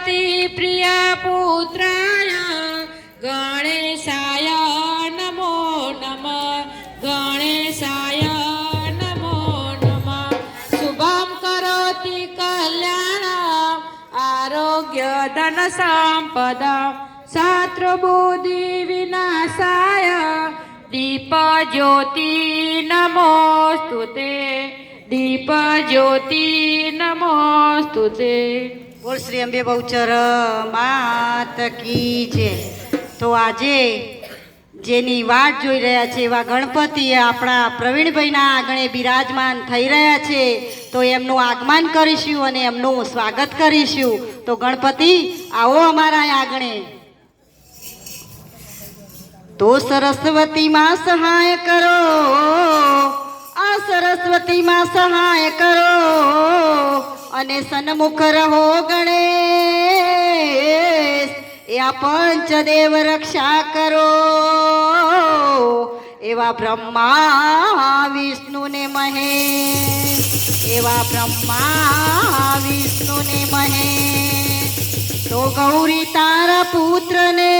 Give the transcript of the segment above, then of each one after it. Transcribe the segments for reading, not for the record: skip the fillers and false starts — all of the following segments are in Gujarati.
पार्वती प्रिया पुत्राय गणेशाय नमो नमः गणेशाय नमो नमः शुभं करोति कल्याणम् आरोग्य धन संपदा शास्त्रबुद्धि विनाशाय दीप ज्योति नमोस्तुते दीप ज्योति नमोस्तुते। બોલ શ્રી અંબે બહુચર માત કી જય। તો આજે જેની વાટ જોઈ રહ્યા છે એવા ગણપતિ આપણા પ્રવીણભાઈના આંગણે બિરાજમાન થઈ રહ્યા છે, તો એમનું આગમન કરીશું અને એમનું સ્વાગત કરીશું। તો ગણપતિ આવો અમારા આંગણે। તો સરસ્વતી માં સહાય કરો, આ સરસ્વતી માં સહાય કરો અને સન્મુખ રહો ગણેશ, એ આ પંચદેવ રક્ષા કરો। એવા બ્રહ્મા વિષ્ણુ ને મહેશ, એવા બ્રહ્મા વિષ્ણુ ને મહેશ। તો ગૌરી તારા પુત્ર ને,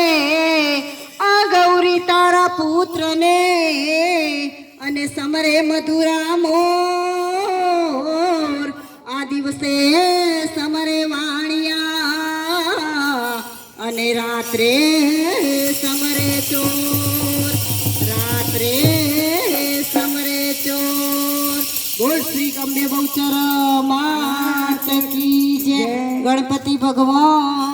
આ ગૌરી તારા પુત્ર ને અને સમરે મધુરા મોર, આ દિવસે સમરે વાણિયા અને રાત્રે સમરે ચોર, રાત્રે સમરે ચોર। બોલ શ્રી અંબે બહુચર માત કી જય। ગણપતિ ભગવાન